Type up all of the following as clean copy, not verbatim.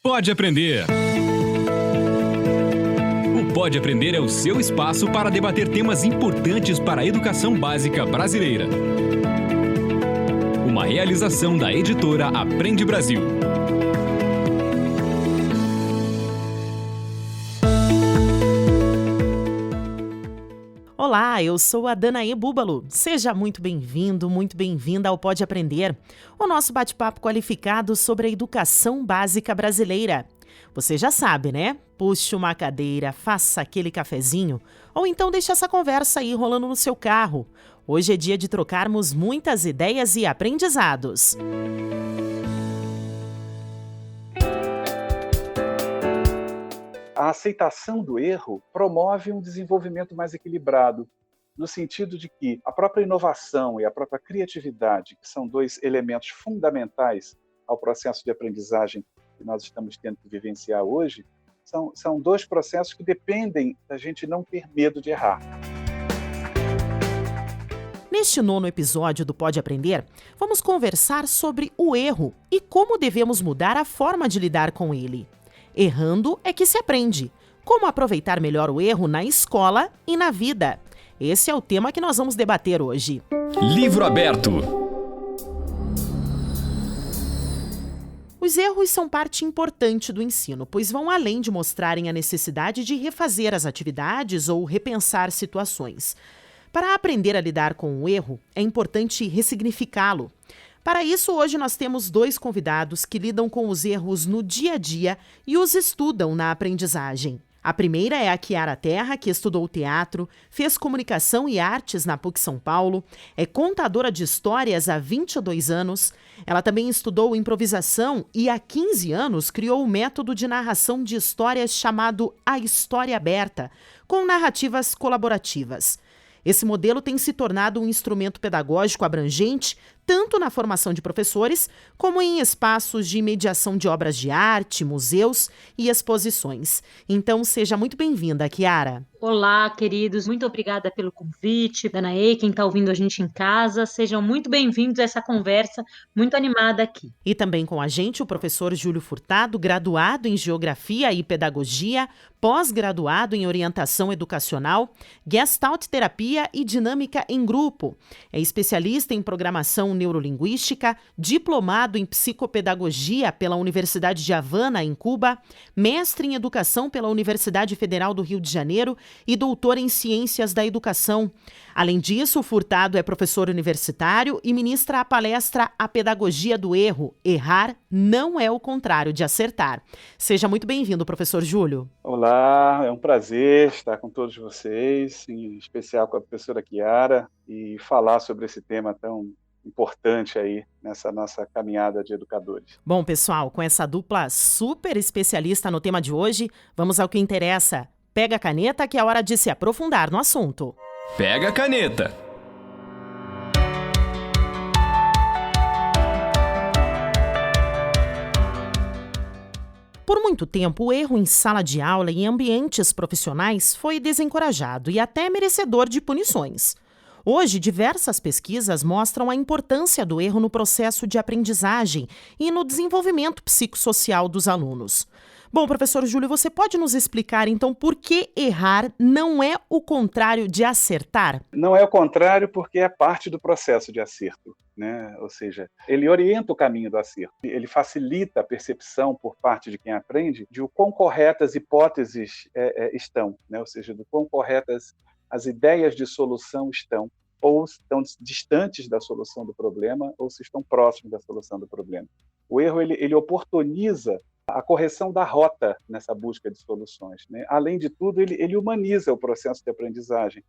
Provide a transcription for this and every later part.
Pode Aprender. O Pode Aprender é o seu espaço para debater temas importantes para a educação básica brasileira. Uma realização da editora Aprende Brasil. Olá, eu sou a Danaê Búbalo. Seja muito bem-vindo, muito bem-vinda ao Pode Aprender, o nosso bate-papo qualificado sobre a educação básica brasileira. Você já sabe, né? Puxe uma cadeira, faça aquele cafezinho, ou então deixe essa conversa aí rolando no seu carro. Hoje é dia de trocarmos muitas ideias e aprendizados. A aceitação do erro promove um desenvolvimento mais equilibrado, no sentido de que a própria inovação e a própria criatividade, que são dois elementos fundamentais ao processo de aprendizagem que nós estamos tendo que vivenciar hoje, são dois processos que dependem da gente não ter medo de errar. Neste 9º episódio do Pode Aprender, vamos conversar sobre o erro e como devemos mudar a forma de lidar com ele. Errando é que se aprende. Como aproveitar melhor o erro na escola e na vida? Esse é o tema que nós vamos debater hoje. Livro aberto. Os erros são parte importante do ensino, pois vão além de mostrarem a necessidade de refazer as atividades ou repensar situações. Para aprender a lidar com o erro, é importante ressignificá-lo. Para isso, hoje nós temos 2 convidados que lidam com os erros no dia a dia e os estudam na aprendizagem. A primeira é a Kiara Terra, que estudou teatro, fez comunicação e artes na PUC São Paulo, é contadora de histórias há 22 anos. Ela também estudou improvisação e há 15 anos criou o método de narração de histórias chamado A História Aberta, com narrativas colaborativas. Esse modelo tem se tornado um instrumento pedagógico abrangente, tanto na formação de professores, como em espaços de mediação de obras de arte, museus e exposições. Então, seja muito bem-vinda, Kiara. Olá, queridos. Muito obrigada pelo convite. Danaê, quem está ouvindo a gente em casa, sejam muito bem-vindos a essa conversa muito animada aqui. E também com a gente o professor Júlio Furtado, graduado em Geografia e Pedagogia, pós-graduado em Orientação Educacional, Gestalt Terapia e Dinâmica em Grupo. É especialista em Programação Neurolinguística, diplomado em Psicopedagogia pela Universidade de Havana, em Cuba, mestre em Educação pela Universidade Federal do Rio de Janeiro e doutor em Ciências da Educação. Além disso, o Furtado é professor universitário e ministra a palestra A Pedagogia do Erro. Errar não é o contrário de acertar. Seja muito bem-vindo, professor Júlio. Olá, é um prazer estar com todos vocês, em especial com a professora Kiara, e falar sobre esse tema tão importante aí nessa nossa caminhada de educadores. Bom, pessoal, com essa dupla super especialista no tema de hoje, vamos ao que interessa. Pega a caneta que é hora de se aprofundar no assunto. Pega a caneta. Por muito tempo, o erro em sala de aula e em ambientes profissionais foi desencorajado e até merecedor de punições. Hoje, diversas pesquisas mostram a importância do erro no processo de aprendizagem e no desenvolvimento psicossocial dos alunos. Bom, professor Júlio, você pode nos explicar, então, por que errar não é o contrário de acertar? Não é o contrário porque é parte do processo de acerto, né? Ou seja, ele orienta o caminho do acerto. Ele facilita a percepção por parte de quem aprende de o quão corretas hipóteses estão, né? Ou seja, do quão corretas as ideias de solução estão, ou estão distantes da solução do problema, ou se estão próximos da solução do problema. O erro ele oportuniza a correção da rota nessa busca de soluções, né? Além de tudo, ele humaniza o processo de aprendizagem,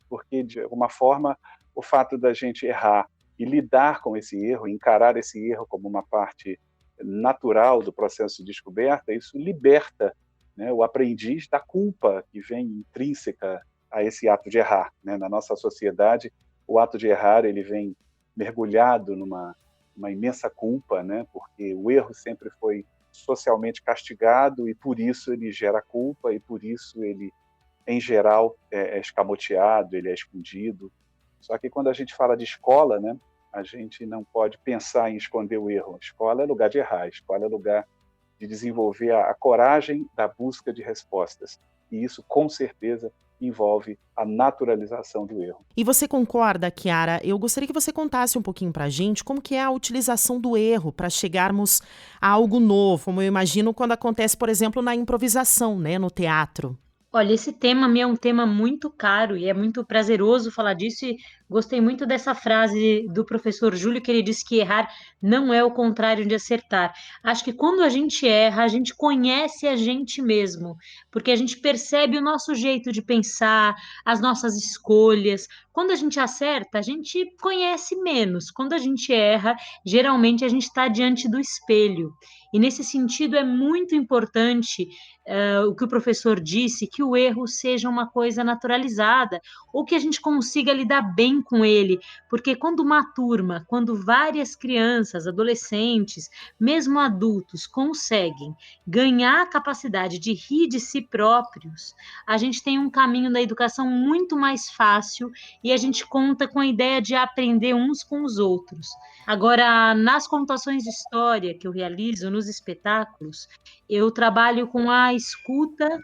porque, de alguma forma, o fato da gente errar e lidar com esse erro, encarar esse erro como uma parte natural do processo de descoberta, isso liberta, né, o aprendiz da culpa que vem intrínseca a esse ato de errar, né? Na nossa sociedade, o ato de errar ele vem mergulhado numa imensa culpa, né? Porque o erro sempre foi socialmente castigado e por isso ele gera culpa e por isso ele, em geral, é escamoteado, ele é escondido. Só que quando a gente fala de escola, né, a gente não pode pensar em esconder o erro. Escola é lugar de errar, escola é lugar de desenvolver a coragem da busca de respostas. E isso, com certeza, envolve a naturalização do erro. E você concorda, Chiara? Eu gostaria que você contasse um pouquinho para a gente como que é a utilização do erro para chegarmos a algo novo, como eu imagino quando acontece, por exemplo, na improvisação, né, no teatro. Olha, esse tema me é um tema muito caro e é muito prazeroso falar disso. E gostei muito dessa frase do professor Júlio, que ele disse que errar não é o contrário de acertar. Acho que quando a gente erra, a gente conhece a gente mesmo, porque a gente percebe o nosso jeito de pensar, as nossas escolhas. Quando a gente acerta, a gente conhece menos. Quando a gente erra, geralmente a gente está diante do espelho. E nesse sentido é muito importante o que o professor disse, que o erro seja uma coisa naturalizada, ou que a gente consiga lidar bem com ele, porque quando uma turma, quando várias crianças, adolescentes, mesmo adultos, conseguem ganhar a capacidade de rir de si próprios, a gente tem um caminho da educação muito mais fácil e a gente conta com a ideia de aprender uns com os outros. Agora, nas contações de história que eu realizo, nos espetáculos, eu trabalho com a escuta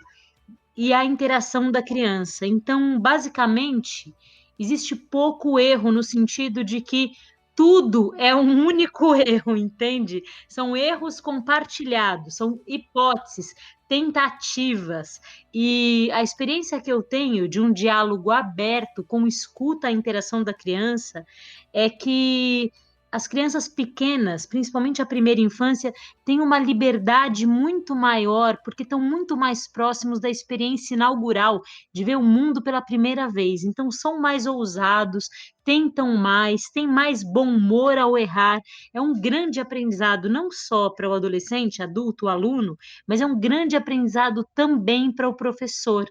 e a interação da criança. Então, basicamente, existe pouco erro no sentido de que tudo é um único erro, entende? São erros compartilhados, são hipóteses, tentativas. E a experiência que eu tenho de um diálogo aberto com escuta à interação da criança é que as crianças pequenas, principalmente a primeira infância, têm uma liberdade muito maior, porque estão muito mais próximos da experiência inaugural, de ver o mundo pela primeira vez. Então, são mais ousados, tentam mais, têm mais bom humor ao errar. É um grande aprendizado, não só para o adolescente, adulto, aluno, mas é um grande aprendizado também para o professor,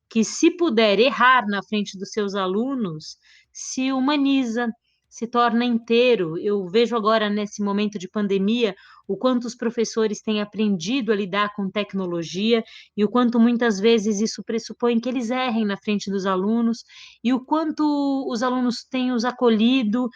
que, se puder errar na frente dos seus alunos, se humaniza, se torna inteiro. Eu vejo agora, nesse momento de pandemia, o quanto os professores têm aprendido a lidar com tecnologia e o quanto muitas vezes isso pressupõe que eles errem na frente dos alunos e o quanto os alunos têm os acolhido,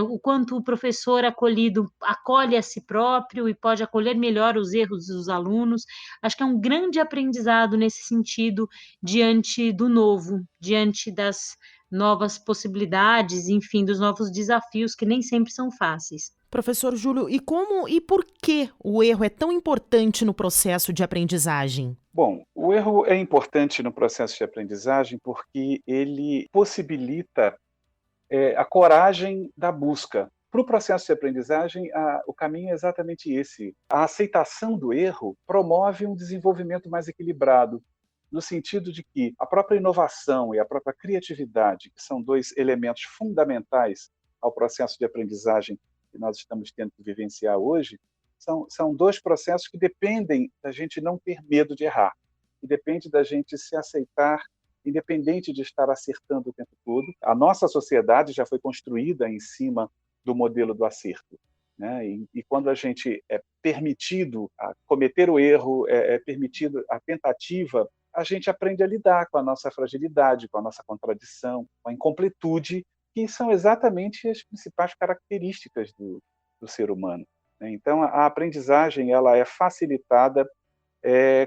o quanto o professor acolhido acolhe a si próprio e pode acolher melhor os erros dos alunos. Acho que é um grande aprendizado nesse sentido, diante do novo, diante das novas possibilidades, enfim, dos novos desafios que nem sempre são fáceis. Professor Júlio, e como e por que o erro é tão importante no processo de aprendizagem? Bom, o erro é importante no processo de aprendizagem porque ele possibilita a coragem da busca. Para o processo de aprendizagem, o caminho é exatamente esse. A aceitação do erro promove um desenvolvimento mais equilibrado, no sentido de que a própria inovação e a própria criatividade, que são dois elementos fundamentais ao processo de aprendizagem que nós estamos tendo que vivenciar hoje, são dois processos que dependem da gente não ter medo de errar, e depende da gente se aceitar, independente de estar acertando o tempo todo. A nossa sociedade já foi construída em cima do modelo do acerto, né? E quando a gente é permitido cometer o erro, é permitido a tentativa, a gente aprende a lidar com a nossa fragilidade, com a nossa contradição, com a incompletude, que são exatamente as principais características do ser humano, né? Então, a aprendizagem ela é facilitada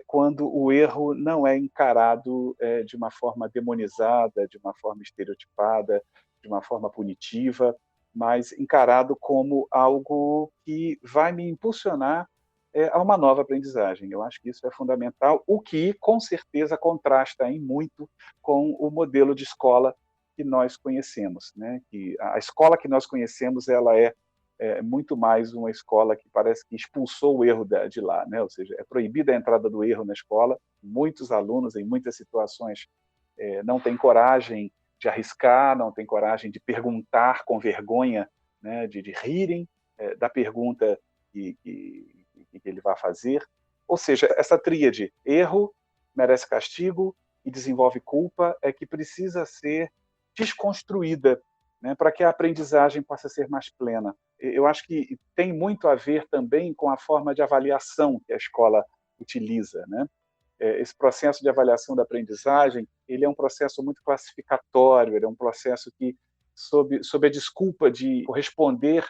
quando o erro não é encarado de uma forma demonizada, de uma forma estereotipada, de uma forma punitiva, mas encarado como algo que vai me impulsionar a uma nova aprendizagem. Eu acho que isso é fundamental, o que, com certeza, contrasta em muito com o modelo de escola que nós conhecemos, né? Que a escola que nós conhecemos ela é muito mais uma escola que parece que expulsou o erro de lá, né? Ou seja, é proibida a entrada do erro na escola. Muitos alunos, em muitas situações, não têm coragem de arriscar, não têm coragem de perguntar com vergonha, né? De rirem da pergunta que ele vai fazer. Ou seja, essa tríade, erro, merece castigo e desenvolve culpa, é que precisa ser desconstruída, né, para que a aprendizagem possa ser mais plena. Eu acho que tem muito a ver também com a forma de avaliação que a escola utiliza, né? Esse processo de avaliação da aprendizagem, ele é um processo muito classificatório, ele é um processo que, sob a desculpa de corresponder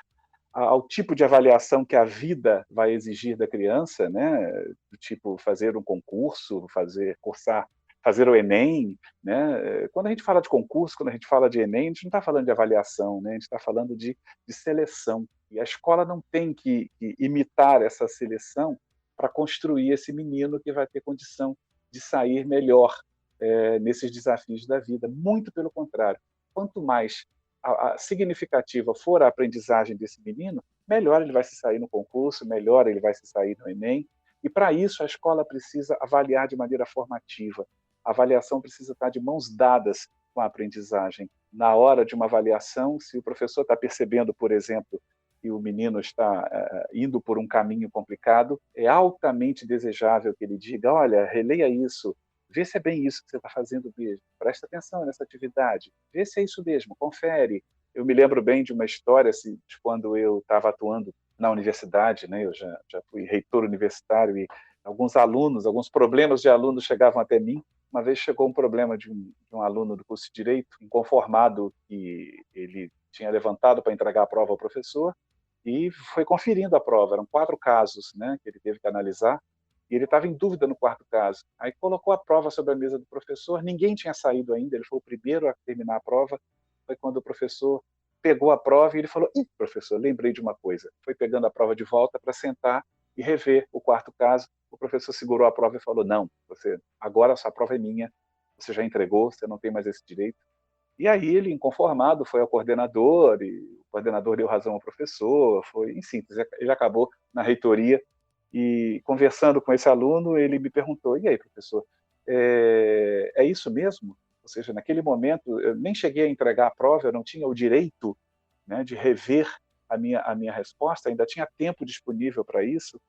ao tipo de avaliação que a vida vai exigir da criança, né? Do tipo fazer um concurso, fazer o Enem, né? Quando a gente fala de concurso, quando a gente fala de Enem, a gente não está falando de avaliação, né? A gente está falando de seleção. E a escola não tem que imitar essa seleção para construir esse menino que vai ter condição de sair melhor nesses desafios da vida. Muito pelo contrário. Quanto mais significativa for a aprendizagem desse menino, melhor ele vai se sair no concurso, melhor ele vai se sair no Enem. E, para isso, a escola precisa avaliar de maneira formativa. A avaliação precisa estar de mãos dadas com a aprendizagem. Na hora de uma avaliação, se o professor está percebendo, por exemplo, que o menino está indo por um caminho complicado, é altamente desejável que ele diga: olha, releia isso, vê se é bem isso que você está fazendo mesmo, presta atenção nessa atividade, vê se é isso mesmo, confere. Eu me lembro bem de uma história assim, de quando eu estava atuando na universidade, né? Eu já fui reitor universitário e alguns problemas de alunos chegavam até mim. Uma vez chegou um problema de um aluno do curso de Direito, inconformado que ele tinha levantado para entregar a prova ao professor e foi conferindo a prova. Eram 4 casos, né, que ele teve que analisar, e ele estava em dúvida no 4º caso. Aí colocou a prova sobre a mesa do professor, ninguém tinha saído ainda, ele foi o primeiro a terminar a prova. Foi quando o professor pegou a prova e ele falou: ih, professor, lembrei de uma coisa. Foi pegando a prova de volta para sentar e rever o 4º caso. O professor segurou a prova e falou: não, agora a sua prova é minha, você já entregou, você não tem mais esse direito. E aí ele, inconformado, foi ao coordenador, e o coordenador deu razão ao professor, em síntese, ele acabou na reitoria, e conversando com esse aluno, ele me perguntou: e aí, professor, é isso mesmo? Ou seja, naquele momento, eu nem cheguei a entregar a prova, eu não tinha o direito, né, de rever a minha resposta, ainda tinha tempo disponível para isso.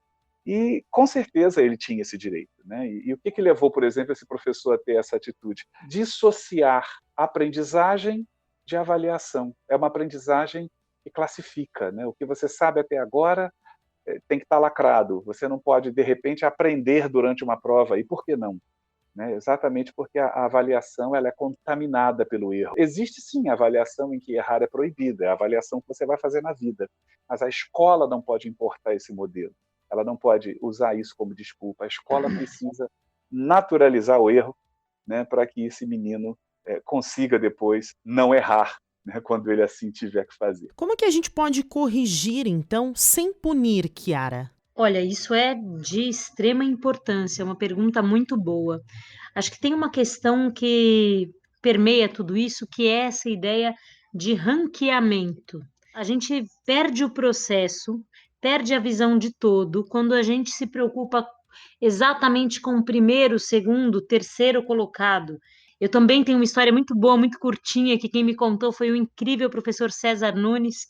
E, com certeza, ele tinha esse direito, né? E o que levou, por exemplo, esse professor a ter essa atitude? Dissociar aprendizagem de avaliação. É uma aprendizagem que classifica, né? O que você sabe até agora tem que estar lacrado. Você não pode, de repente, aprender durante uma prova. E por que não? Né? Exatamente porque a avaliação ela é contaminada pelo erro. Existe, sim, a avaliação em que errar é proibida, é a avaliação que você vai fazer na vida. Mas a escola não pode importar esse modelo. Ela não pode usar isso como desculpa. A escola precisa naturalizar o erro, né, para que esse menino consiga depois não errar, né, quando ele assim tiver que fazer. Como que a gente pode corrigir, então, sem punir, Chiara? Olha, isso é de extrema importância, é uma pergunta muito boa. Acho que tem uma questão que permeia tudo isso, que é essa ideia de ranqueamento. A gente perde o processo, perde a visão de todo quando a gente se preocupa exatamente com o primeiro, segundo, terceiro colocado. Eu também tenho uma história muito boa, muito curtinha, que quem me contou foi o incrível professor César Nunes,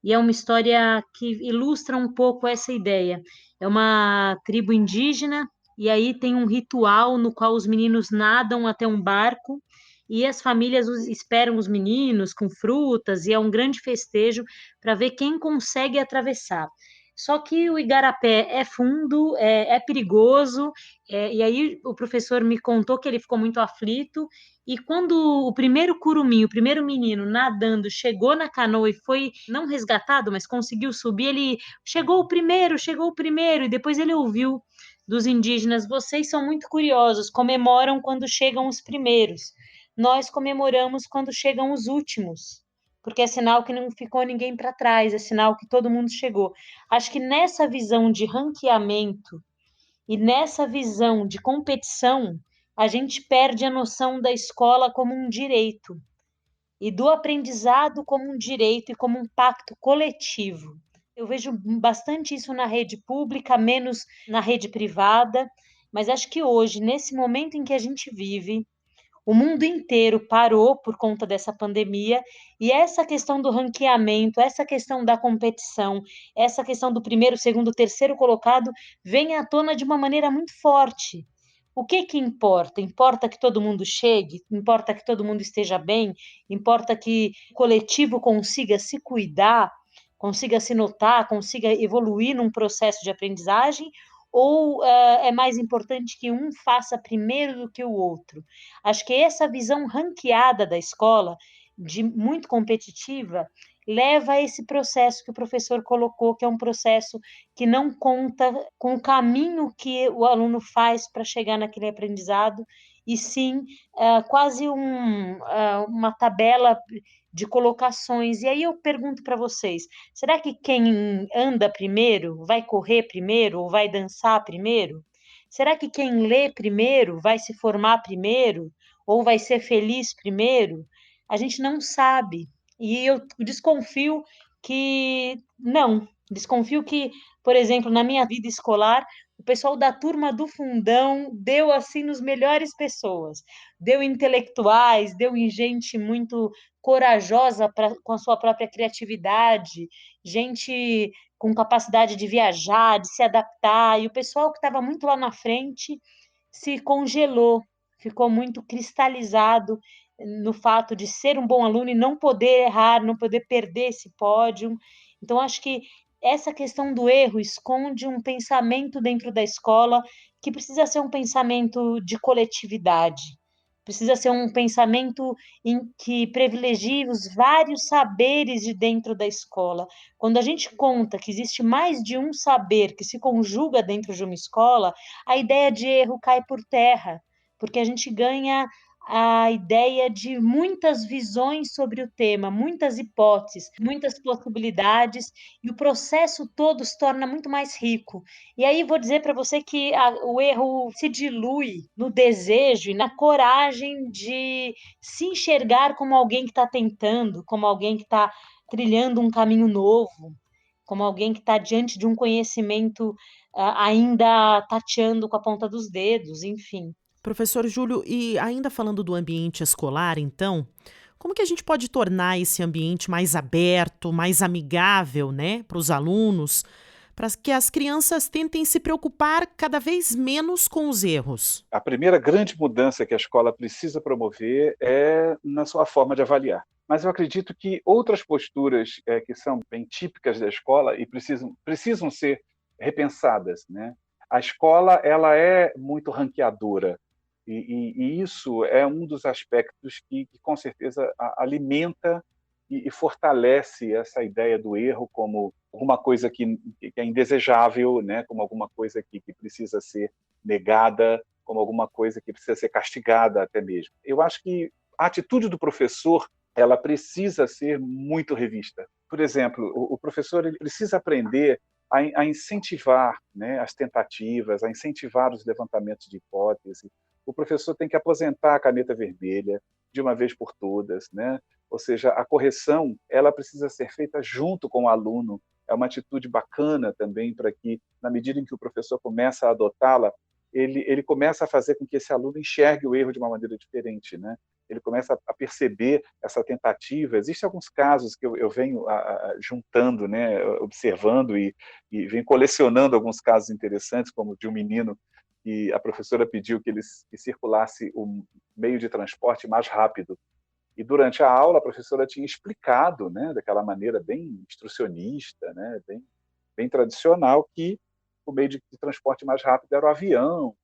e é uma história que ilustra um pouco essa ideia. É uma tribo indígena, e aí tem um ritual no qual os meninos nadam até um barco, e as famílias esperam os meninos com frutas, e é um grande festejo para ver quem consegue atravessar. Só que o igarapé é fundo, é perigoso, e aí o professor me contou que ele ficou muito aflito, e quando o primeiro curumim, o primeiro menino nadando, chegou na canoa e foi não resgatado, mas conseguiu subir, ele chegou o primeiro, e depois ele ouviu dos indígenas: vocês são muito curiosos, comemoram quando chegam os primeiros. Nós comemoramos quando chegam os últimos, porque é sinal que não ficou ninguém para trás, é sinal que todo mundo chegou. Acho que nessa visão de ranqueamento e nessa visão de competição, a gente perde a noção da escola como um direito e do aprendizado como um direito e como um pacto coletivo. Eu vejo bastante isso na rede pública, menos na rede privada, mas acho que hoje, nesse momento em que a gente vive, o mundo inteiro parou por conta dessa pandemia, e essa questão do ranqueamento, essa questão da competição, essa questão do primeiro, segundo, terceiro colocado vem à tona de uma maneira muito forte. O que importa? Importa que todo mundo chegue? Importa que todo mundo esteja bem? Importa que o coletivo consiga se cuidar, consiga se notar, consiga evoluir num processo de aprendizagem? Ou é mais importante que um faça primeiro do que o outro? Acho que essa visão ranqueada da escola, muito competitiva, leva a esse processo que o professor colocou, que é um processo que não conta com o caminho que o aluno faz para chegar naquele aprendizado, e sim quase uma tabela de colocações. E aí eu pergunto para vocês, será que quem anda primeiro vai correr primeiro ou vai dançar primeiro? Será que quem lê primeiro vai se formar primeiro ou vai ser feliz primeiro? A gente não sabe. E eu desconfio que não. Desconfio que, por exemplo, na minha vida escolar, o pessoal da turma do fundão deu assim nos melhores pessoas. Deu em intelectuais, deu em gente muito corajosa com a sua própria criatividade, gente com capacidade de viajar, de se adaptar, e o pessoal que estava muito lá na frente se congelou, ficou muito cristalizado no fato de ser um bom aluno e não poder errar, não poder perder esse pódio. Então, acho que essa questão do erro esconde um pensamento dentro da escola que precisa ser um pensamento de coletividade, precisa ser um pensamento em que privilegie os vários saberes de dentro da escola. Quando a gente conta que existe mais de um saber que se conjuga dentro de uma escola, a ideia de erro cai por terra, porque a gente ganha a ideia de muitas visões sobre o tema, muitas hipóteses, muitas possibilidades, e o processo todo se torna muito mais rico. E aí vou dizer para você que o erro se dilui no desejo e na coragem de se enxergar como alguém que está tentando, como alguém que está trilhando um caminho novo, como alguém que está diante de um conhecimento ainda tateando com a ponta dos dedos, enfim. Professor Júlio, e ainda falando do ambiente escolar, então, como que a gente pode tornar esse ambiente mais aberto, mais amigável, né, para os alunos, para que as crianças tentem se preocupar cada vez menos com os erros? A primeira grande mudança que a escola precisa promover é na sua forma de avaliar. Mas eu acredito que outras posturas que são bem típicas da escola e precisam ser repensadas, né? A escola ela é muito ranqueadora e isso é um dos aspectos que com certeza alimenta e fortalece essa ideia do erro como alguma coisa que é indesejável, né? Como alguma coisa que precisa ser negada, como alguma coisa que precisa ser castigada até mesmo. Eu acho que a atitude do professor ela precisa ser muito revista. Por exemplo, o professor ele precisa aprender a incentivar, né, as tentativas, a incentivar os levantamentos de hipótese. O professor tem que aposentar a caneta vermelha de uma vez por todas, né? Ou seja, a correção ela precisa ser feita junto com o aluno. É uma atitude bacana também para que, na medida em que o professor começa a adotá-la, ele começa a fazer com que esse aluno enxergue o erro de uma maneira diferente, né? Ele começa a perceber essa tentativa. Existem alguns casos que eu venho juntando, né, observando e venho colecionando alguns casos interessantes, como de um menino que a professora pediu que circulasse o meio de transporte mais rápido. E durante a aula a professora tinha explicado, né, daquela maneira bem instrucionista, né, bem tradicional, que o meio de transporte mais rápido era o avião,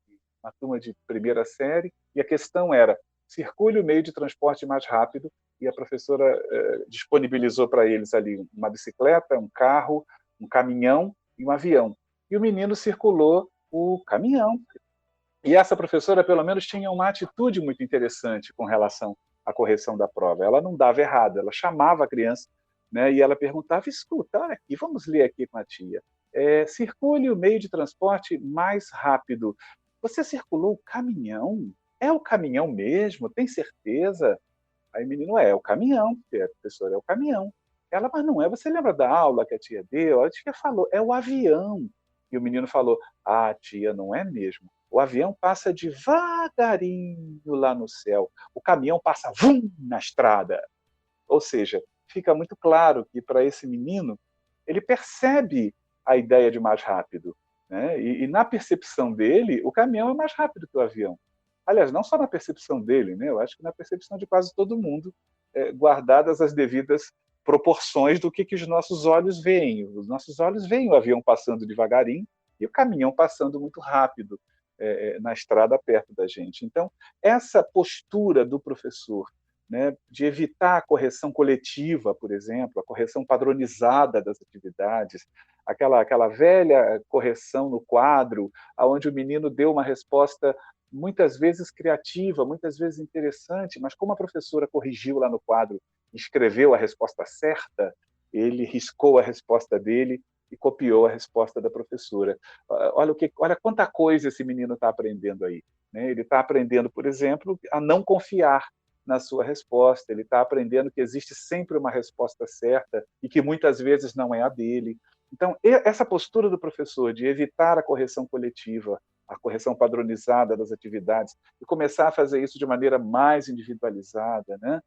uma turma de primeira série, e a questão era, circule o meio de transporte mais rápido, e a professora disponibilizou para eles ali uma bicicleta, um carro, um caminhão e um avião. E o menino circulou o caminhão. E essa professora, pelo menos, tinha uma atitude muito interessante com relação à correção da prova. Ela não dava errado, ela chamava a criança, né, e ela perguntava, escuta, olha aqui, vamos ler aqui com a tia. Circule o meio de transporte mais rápido. Você circulou o caminhão? É o caminhão mesmo? Tem certeza? Aí o menino, é o caminhão, professora, é o caminhão. Ela, mas não é, você lembra da aula que a tia deu? A tia falou, é o avião. E o menino falou, ah, tia, não é mesmo. O avião passa devagarinho lá no céu. O caminhão passa vum na estrada. Ou seja, fica muito claro que para esse menino, ele percebe a ideia de mais rápido, né? E na percepção dele, o caminhão é mais rápido que o avião. Aliás, não só na percepção dele, né? Eu acho que na percepção de quase todo mundo, guardadas as devidas proporções do que os nossos olhos veem. Os nossos olhos veem o avião passando devagarinho e o caminhão passando muito rápido na estrada perto da gente. Então, essa postura do professor né, de evitar a correção coletiva, por exemplo, a correção padronizada das atividades, aquela velha correção no quadro, onde o menino deu uma resposta muitas vezes criativa, muitas vezes interessante, mas como a professora corrigiu lá no quadro, escreveu a resposta certa, ele riscou a resposta dele e copiou a resposta da professora. Olha quanta coisa esse menino está aprendendo aí, né? Ele está aprendendo, por exemplo, a não confiar na sua resposta, ele está aprendendo que existe sempre uma resposta certa e que muitas vezes não é a dele. Então, essa postura do professor de evitar a correção coletiva, a correção padronizada das atividades, e começar a fazer isso de maneira mais individualizada, né?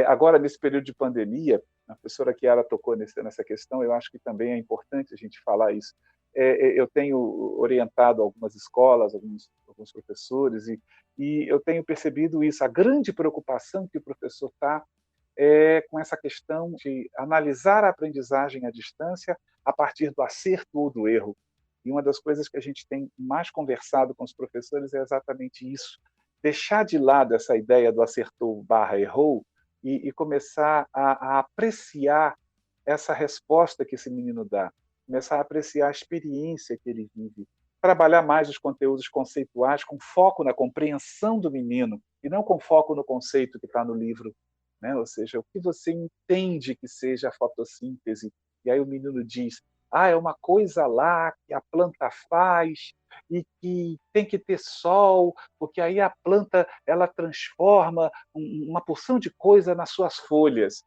Agora, nesse período de pandemia, a professora Chiara tocou nessa questão, eu acho que também é importante a gente falar isso. Eu tenho orientado algumas escolas, alguns professores, e eu tenho percebido isso, a grande preocupação que o professor está com essa questão de analisar a aprendizagem à distância a partir do acerto ou do erro. E uma das coisas que a gente tem mais conversado com os professores é exatamente isso. Deixar de lado essa ideia do acertou/errou e começar a apreciar essa resposta que esse menino dá, começar a apreciar a experiência que ele vive, trabalhar mais os conteúdos conceituais com foco na compreensão do menino e não com foco no conceito que está no livro, né? Ou seja, o que você entende que seja a fotossíntese. E aí o menino diz, é uma coisa lá que a planta faz e que tem que ter sol, porque aí a planta ela transforma uma porção de coisa nas suas folhas.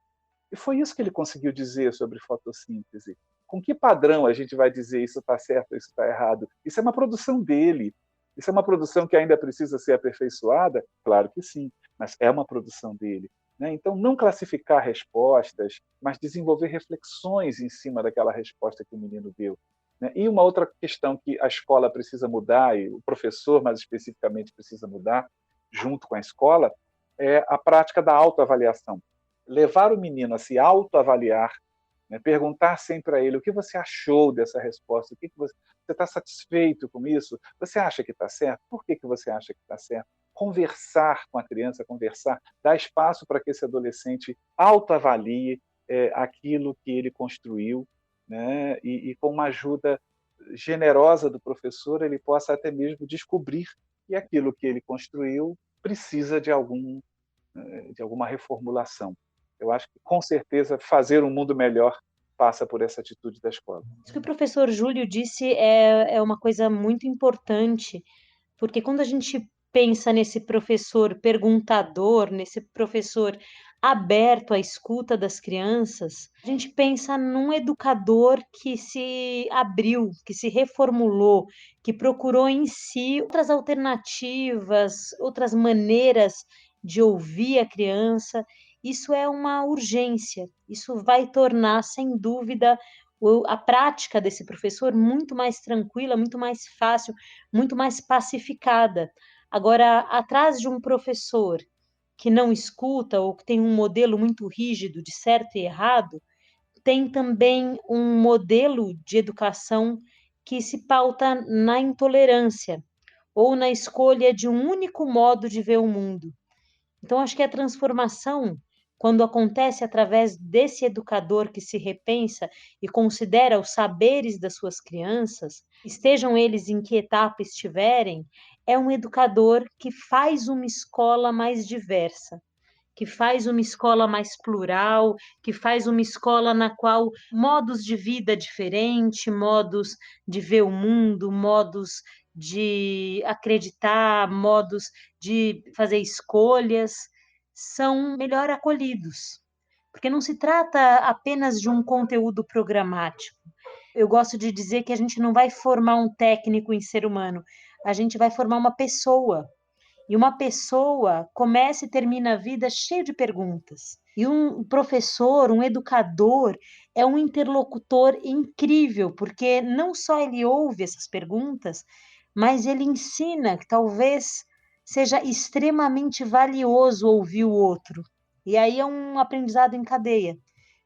E foi isso que ele conseguiu dizer sobre fotossíntese. Com que padrão a gente vai dizer isso está certo, isso está errado? Isso é uma produção dele. Isso é uma produção que ainda precisa ser aperfeiçoada? Claro que sim, mas é uma produção dele. Né? Então, não classificar respostas, mas desenvolver reflexões em cima daquela resposta que o menino deu. Né? E uma outra questão que a escola precisa mudar, e o professor, mais especificamente, precisa mudar, junto com a escola, é a prática da autoavaliação. Levar o menino a se autoavaliar, né? Perguntar sempre a ele o que você achou dessa resposta, você está satisfeito com isso? Você acha que está certo? Por que você acha que está certo? Conversar com a criança, dar espaço para que esse adolescente autoavalie aquilo que ele construiu, né? E com uma ajuda generosa do professor, ele possa até mesmo descobrir que aquilo que ele construiu precisa de alguma reformulação. Eu acho que, com certeza, fazer um mundo melhor passa por essa atitude da escola. Isso que o professor Júlio disse é uma coisa muito importante, porque quando a gente pensa nesse professor perguntador, nesse professor aberto à escuta das crianças, a gente pensa num educador que se abriu, que se reformulou, que procurou em si outras alternativas, outras maneiras de ouvir a criança. Isso é uma urgência, isso vai tornar, sem dúvida, a prática desse professor muito mais tranquila, muito mais fácil, muito mais pacificada. Agora, atrás de um professor que não escuta ou que tem um modelo muito rígido de certo e errado, tem também um modelo de educação que se pauta na intolerância ou na escolha de um único modo de ver o mundo. Então, acho que a transformação, quando acontece através desse educador que se repensa e considera os saberes das suas crianças, estejam eles em que etapa estiverem, é um educador que faz uma escola mais diversa, que faz uma escola mais plural, que faz uma escola na qual modos de vida diferentes, modos de ver o mundo, modos de acreditar, modos de fazer escolhas, são melhor acolhidos. Porque não se trata apenas de um conteúdo programático. Eu gosto de dizer que a gente não vai formar um técnico em ser humano, a gente vai formar uma pessoa. E uma pessoa começa e termina a vida cheio de perguntas. E um professor, um educador, é um interlocutor incrível, porque não só ele ouve essas perguntas, mas ele ensina, que talvez seja extremamente valioso ouvir o outro. E aí é um aprendizado em cadeia,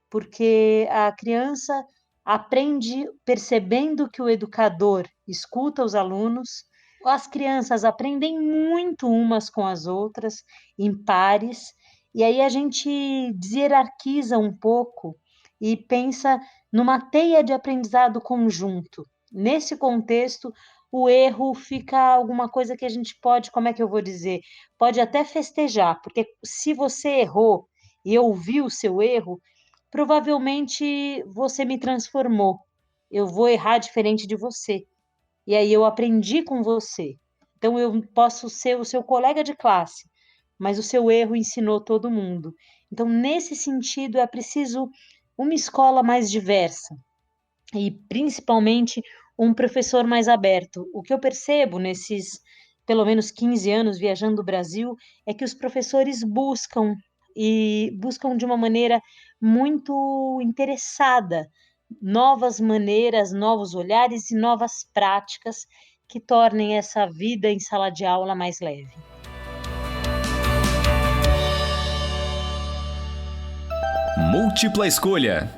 porque a criança aprende percebendo que o educador escuta os alunos, as crianças aprendem muito umas com as outras, em pares, E aí a gente deshierarquiza um pouco e pensa numa teia de aprendizado conjunto. Nesse contexto, o erro fica alguma coisa que a gente pode, como é que eu vou dizer? Pode até festejar, porque se você errou e eu vi o seu erro, provavelmente você me transformou. Eu vou errar diferente de você. E aí eu aprendi com você. Então eu posso ser o seu colega de classe, mas o seu erro ensinou todo mundo. Então, nesse sentido, é preciso uma escola mais diversa e principalmente um professor mais aberto. O que eu percebo nesses pelo menos 15 anos viajando o Brasil é que os professores buscam e buscam de uma maneira muito interessada novas maneiras, novos olhares e novas práticas que tornem essa vida em sala de aula mais leve. Múltipla escolha.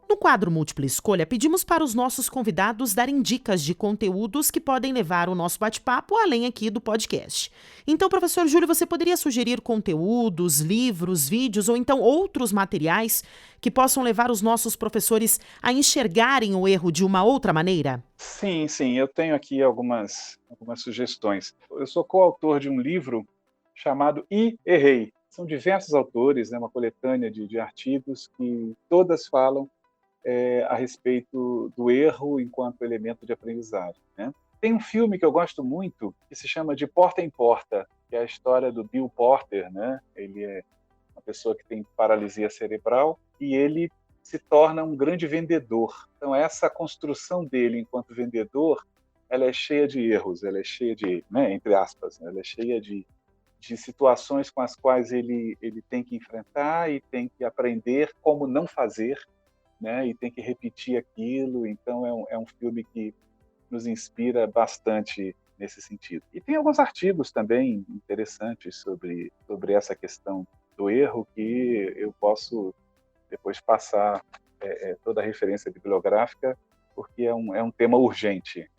No quadro Múltipla Escolha, pedimos para os nossos convidados darem dicas de conteúdos que podem levar o nosso bate-papo além aqui do podcast. Então, professor Júlio, você poderia sugerir conteúdos, livros, vídeos ou então outros materiais que possam levar os nossos professores a enxergarem o erro de uma outra maneira? Sim, eu tenho aqui algumas sugestões. Eu sou coautor de um livro chamado E Errei. São diversos autores, né, uma coletânea de artigos que todas falam a respeito do erro enquanto elemento de aprendizagem, né? Tem um filme que eu gosto muito que se chama De Porta em Porta, que é a história do Bill Porter, né? Ele é uma pessoa que tem paralisia cerebral e ele se torna um grande vendedor. Então essa construção dele enquanto vendedor, ela é cheia de erros, ela é cheia de, né, entre aspas, né, ela é cheia de situações com as quais ele tem que enfrentar e tem que aprender como não fazer, né, e tem que repetir aquilo. Então é um filme que nos inspira bastante nesse sentido. E tem alguns artigos também interessantes sobre essa questão do erro que eu posso depois passar toda a referência bibliográfica, porque é um tema urgente,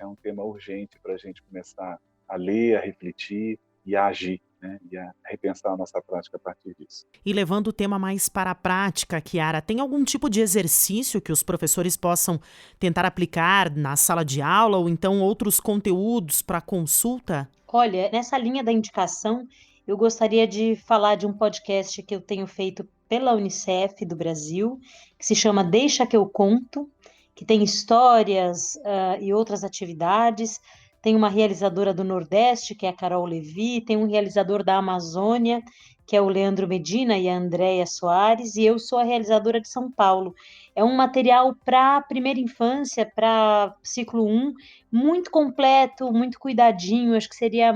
para a gente começar a ler, a refletir e a agir, né? E a repensar a nossa prática a partir disso. E levando o tema mais para a prática, Chiara, tem algum tipo de exercício que os professores possam tentar aplicar na sala de aula ou então outros conteúdos para consulta? Olha, nessa linha da indicação, eu gostaria de falar de um podcast que eu tenho feito pela Unicef do Brasil, que se chama Deixa que eu conto, que tem histórias e outras atividades. Tem uma realizadora do Nordeste, que é a Carol Levi, tem um realizador da Amazônia, que é o Leandro Medina e a Andréia Soares, e eu sou a realizadora de São Paulo. É um material para primeira infância, para ciclo 1, muito completo, muito cuidadinho, acho que seria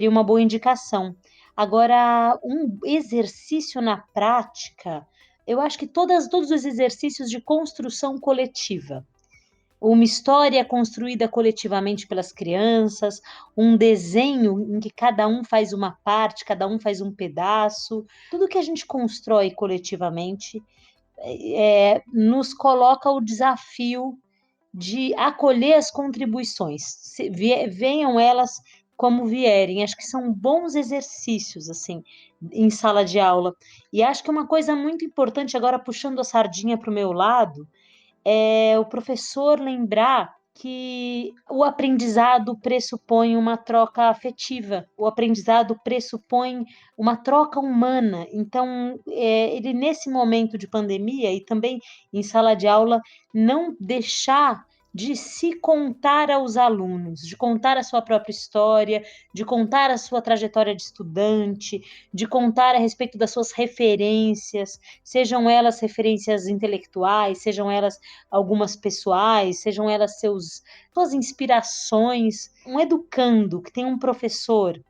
uma boa indicação. Agora, um exercício na prática, eu acho que todos os exercícios de construção coletiva. Uma história construída coletivamente pelas crianças, um desenho em que cada um faz uma parte, cada um faz um pedaço. Tudo que a gente constrói coletivamente nos coloca o desafio de acolher as contribuições, venham elas como vierem. Acho que são bons exercícios, assim, em sala de aula. E acho que uma coisa muito importante, agora puxando a sardinha para o meu lado, é o professor lembrar que o aprendizado pressupõe uma troca afetiva, o aprendizado pressupõe uma troca humana. Então, ele nesse momento de pandemia e também em sala de aula, não deixar de se contar aos alunos, de contar a sua própria história, de contar a sua trajetória de estudante, de contar a respeito das suas referências, sejam elas referências intelectuais, sejam elas algumas pessoais, sejam elas suas inspirações. Um educando que tem um professor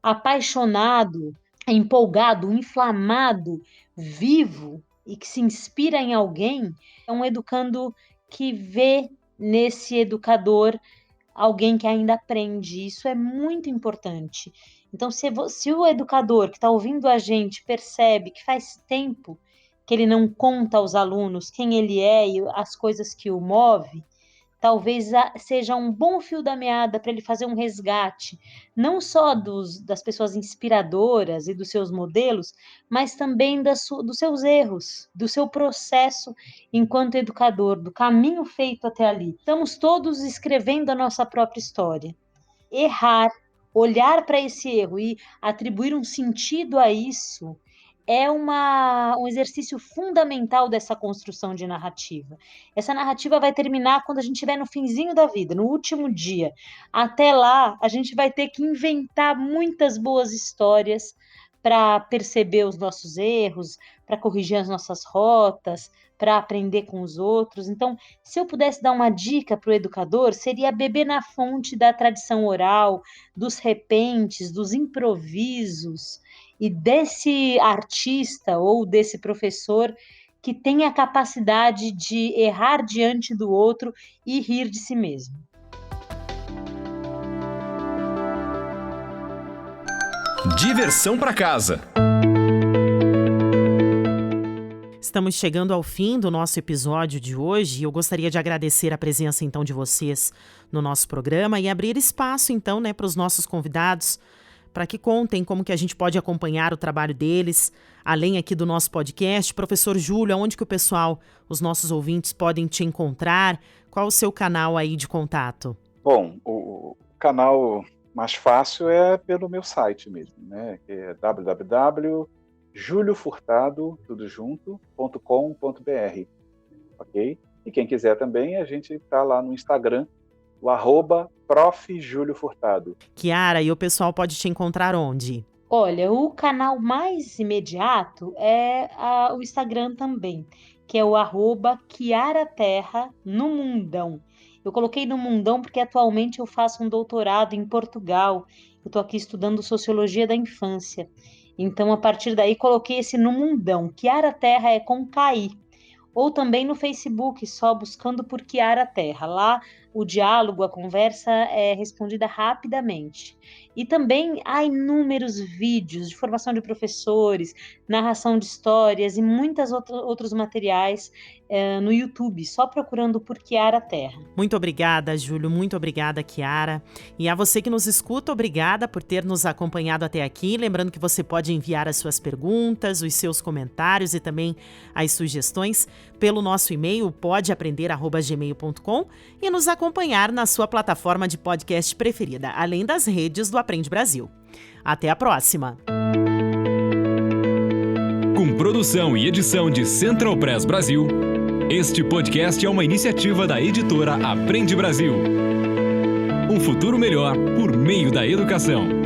apaixonado, empolgado, inflamado, vivo e que se inspira em alguém, é um educando que vê nesse educador alguém que ainda aprende. Isso é muito importante. Então, se o educador que está ouvindo a gente percebe que faz tempo que ele não conta aos alunos quem ele é e as coisas que o move, talvez seja um bom fio da meada para ele fazer um resgate, não só das pessoas inspiradoras e dos seus modelos, mas também dos seus erros, do seu processo enquanto educador, do caminho feito até ali. Estamos todos escrevendo a nossa própria história. Errar, olhar para esse erro e atribuir um sentido a isso é um exercício fundamental dessa construção de narrativa. Essa narrativa vai terminar quando a gente estiver no finzinho da vida, no último dia. Até lá, a gente vai ter que inventar muitas boas histórias para perceber os nossos erros, para corrigir as nossas rotas, para aprender com os outros. Então, se eu pudesse dar uma dica para o educador, seria beber na fonte da tradição oral, dos repentes, dos improvisos, e desse artista ou desse professor que tem a capacidade de errar diante do outro e rir de si mesmo. Diversão para casa. Estamos chegando ao fim do nosso episódio de hoje e eu gostaria de agradecer a presença então de vocês no nosso programa e abrir espaço então, para os nossos convidados, para que contem como que a gente pode acompanhar o trabalho deles, além aqui do nosso podcast. Professor Júlio, aonde que o pessoal, os nossos ouvintes, podem te encontrar? Qual o seu canal aí de contato? Bom, o canal mais fácil é pelo meu site mesmo, que é www.juliofurtado.com.br, ok? E quem quiser também, a gente está lá no Instagram, o @Prof. Júlio Furtado. Chiara, e o pessoal pode te encontrar onde? Olha, o canal mais imediato é o Instagram também, que é o @ChiaraTerra no Mundão. Eu coloquei no Mundão porque atualmente eu faço um doutorado em Portugal. Eu estou aqui estudando Sociologia da Infância. Então, a partir daí, coloquei esse no Mundão. Chiara Terra é com KI. Ou também no Facebook, só buscando por Chiara Terra. Lá, o diálogo, a conversa é respondida rapidamente. E também há inúmeros vídeos de formação de professores, narração de histórias e muitos outros materiais no YouTube, só procurando por Chiara Terra. Muito obrigada, Júlio. Muito obrigada, Chiara. E a você que nos escuta, obrigada por ter nos acompanhado até aqui. Lembrando que você pode enviar as suas perguntas, os seus comentários e também as sugestões pelo nosso e-mail podeaprender@gmail.com e nos acompanhar na sua plataforma de podcast preferida, além das redes do Aprende Brasil. Até a próxima! Com produção e edição de Central Press Brasil, este podcast é uma iniciativa da editora Aprende Brasil. Um futuro melhor por meio da educação.